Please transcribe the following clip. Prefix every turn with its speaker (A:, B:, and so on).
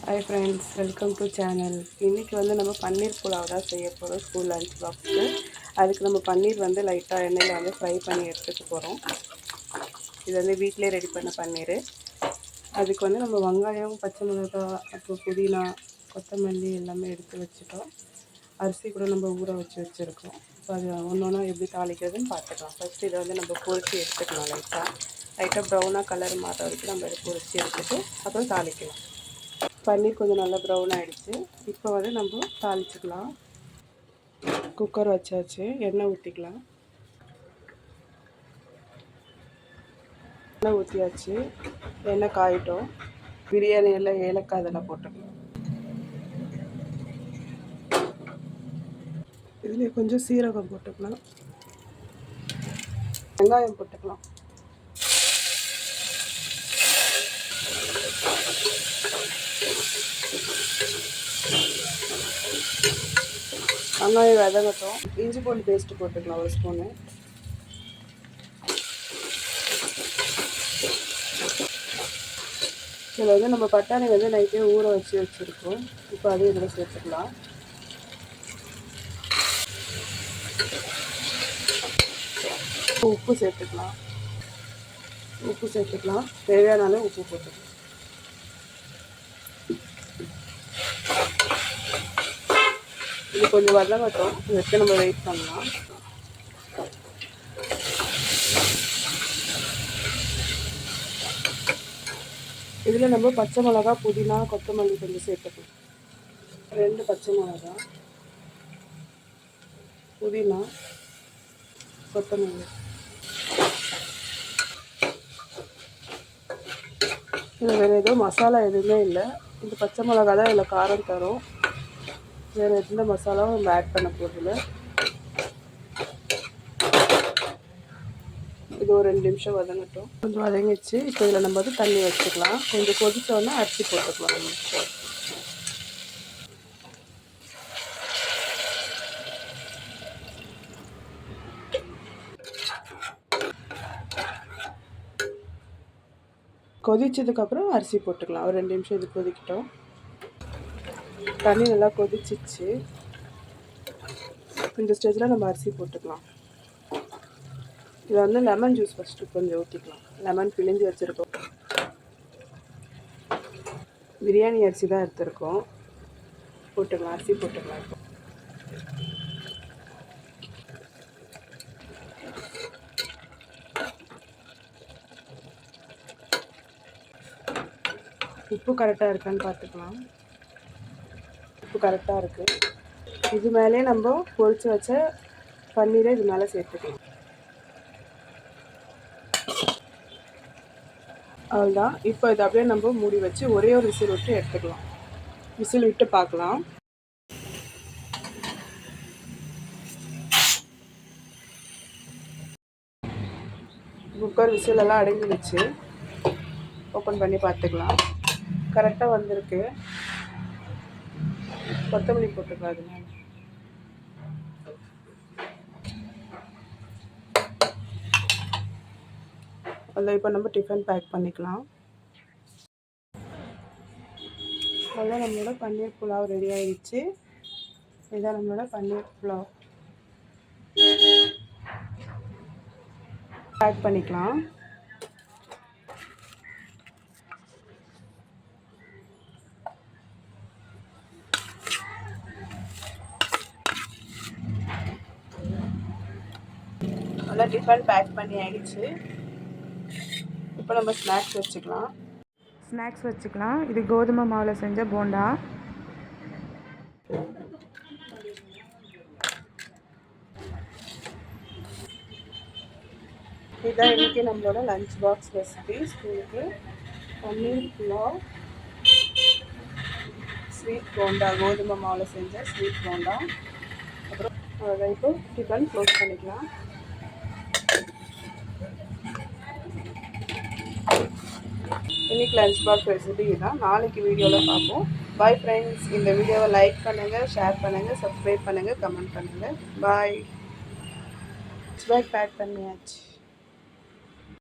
A: Hi friends, welcome to channel. இன்னைக்கு நம்ம பன்னீர் புலாவ் தான் செய்ய போறோம் ஸ்கூல் லஞ்ச் பாக்ஸ்க்கு. அதுக்கு நம்ம பன்னீர் லைட்டா எண்ணெயில ஃப்ரை பண்ணி எடுத்துக்க போறோம். இது வீட்லயே ரெடி பண்ண பன்னீர். அதுக்கு நம்ம வெங்காயம், பச்சை மிளகாய், அப்புறம் புதினா, கொத்தமல்லி எல்லாமே எடுத்து வச்சிட்டோம். அரிசி கூட நம்ம ஊற வச்சிருக்கோம். அது ஒவ்வொன்றா எப்படி தாளிக்கிறதுன்னு பார்த்துக்கலாம். ஃபர்ஸ்ட் இதை நம்ம பொரிச்சு எடுத்துக்கலாம். லைட்டாக ப்ரௌனாக கலர் மாற வரைக்கும் நம்ம இதை பொரிச்சு எடுத்துட்டு அப்புறம் தாளிக்கலாம். பன்னீர் கொஞ்சம் நல்லா ப்ரௌன் ஆகிடுச்சு. இப்போ நம்ம தாளிச்சுக்கலாம். குக்கர் வச்சாச்சு, எண்ணெய் ஊற்றிக்கலாம். எண்ணெய் ஊற்றியாச்சு, எண்ணெய் காயிட்டோம். பிரியாணி எல்லாம் ஏலக்காய் அதெல்லாம் போட்டுக்கலாம். இதுலேயே கொஞ்சம் சீரகம் போட்டுக்கலாம். வெங்காயம் போட்டுக்கலாம். வெங்காயம் வதங்கட்டும். இஞ்சி பூண்டு பேஸ்ட்டு போட்டுக்கலாம் ஒரு ஸ்பூனு. இதில் நம்ம பட்டாணி நைட்டே ஊற வச்சுருக்கோம். இப்போ அதையும் இதில் சேர்த்துக்கலாம். உப்பு சேர்த்துக்கலாம். தேவையான அளவு உப்பு போட்டுக்கலாம். இது கொஞ்சம் வதங்கட்டும். இதுக்கு நம்ம வெயிட் பண்ணலாம். இதில் நம்ம பச்சை மிளகா, புதினா, கொத்தமல்லி கொஞ்சம் சேர்த்துக்கலாம். 2 பச்சை மிளகா, புதினா, கொத்தமல்லி. இதில் வேறு எதுவும் மசாலா எதுவுமே இல்லை. இந்த பச்சை மிளகா தான் இதில் காரம் தரும். வேறு எந்த மசாலாவும் நம்ம ஆட் பண்ண போகிறதில்ல. இது ஒரு 2 நிமிஷம் வதங்கட்டும். கொஞ்சம் வதங்கிச்சு. இப்போ இதில் நம்ம தண்ணி வச்சுக்கலாம். கொஞ்சம் கொதிச்சோன்னா அரிசி போட்டுக்கலாம். கொதிச்சதுக்கப்புறம் அரிசி போட்டுக்கலாம். ஒரு 2 நிமிஷம் இது கொதிக்கிட்டோம். தண்ணி நல்லா கொதிச்சிச்சு. இந்த ஸ்டேஜில் நம்ம அரிசி போட்டுக்கலாம். இதை லெமன் ஜூஸ் ஃபஸ்ட்டு கொஞ்சம் ஊற்றிக்கலாம். லெமன் பிழிஞ்சு வச்சுருக்கோம். பிரியாணி அரிசி தான் எடுத்துருக்கோம். போட்டுக்கலாம். அரிசி போட்டுக்கலாம். இப்போ உப்பு கரெக்டாக இருக்கான்னு பார்த்துக்கலாம். உப்பு கரெக்டாக இருக்குது. இது மேலே நம்ம பொரிச்சு வச்ச பன்னீரை இது மேலே சேர்த்துக்கலாம். அவ்வளோதான். இப்போ இதை அப்படியே நம்ம மூடி வச்சு ஒரே ஒரு விசில் விட்டு எடுத்துக்கலாம். விசில் விட்டு பார்க்கலாம். குக்கர் விசிலெல்லாம் அடங்கிடுச்சு. ஓப்பன் பண்ணி பார்த்துக்கலாம். கரெக்டாக வந்திருக்கு. கொத்தமல்லி போட்டுக்கலாம். அதனால அதில் இப்போ நம்ம டிஃபன் பேக் பண்ணிக்கலாம். அதான் நம்மளோட பன்னீர் புலாவ் ரெடி ஆகிடுச்சு. இதுதான் நம்மளோட பன்னீர் புலாவ். பேக் பண்ணிக்கலாம். நல்லா டிஃபன் பேக் பண்ணி ஆகிடுச்சு. இப்போ நம்ம ஸ்நாக்ஸ் வச்சுக்கலாம். இது கோதுமை மாவில் செஞ்ச போண்டா. இதுதான் இன்றைக்கி நம்மளோட லஞ்ச் பாக்ஸ் ரெசிபி ஸ்கூலுக்கு. பன்னீர் புலாவ், ஸ்வீட் போண்டா, கோதுமை மாவில் செஞ்ச ஸ்வீட் போண்டா. அப்புறம் இப்போ டிஃபன் க்ளோஸ் பண்ணிக்கலாம். இன்றைக்கி லஞ்ச் பாக்ஸ் ரெசிபி தான். நாளைக்கு வீடியோவில் பார்ப்போம். Bye friends. இந்த வீடியோவை லைக் பண்ணுங்கள், ஷேர் பண்ணுங்கள், சப்ஸ்கிரைப் பண்ணுங்கள், கமெண்ட் பண்ணுங்கள். பாய். லஞ்ச் பேக் பேக் பண்ணியாச்சு.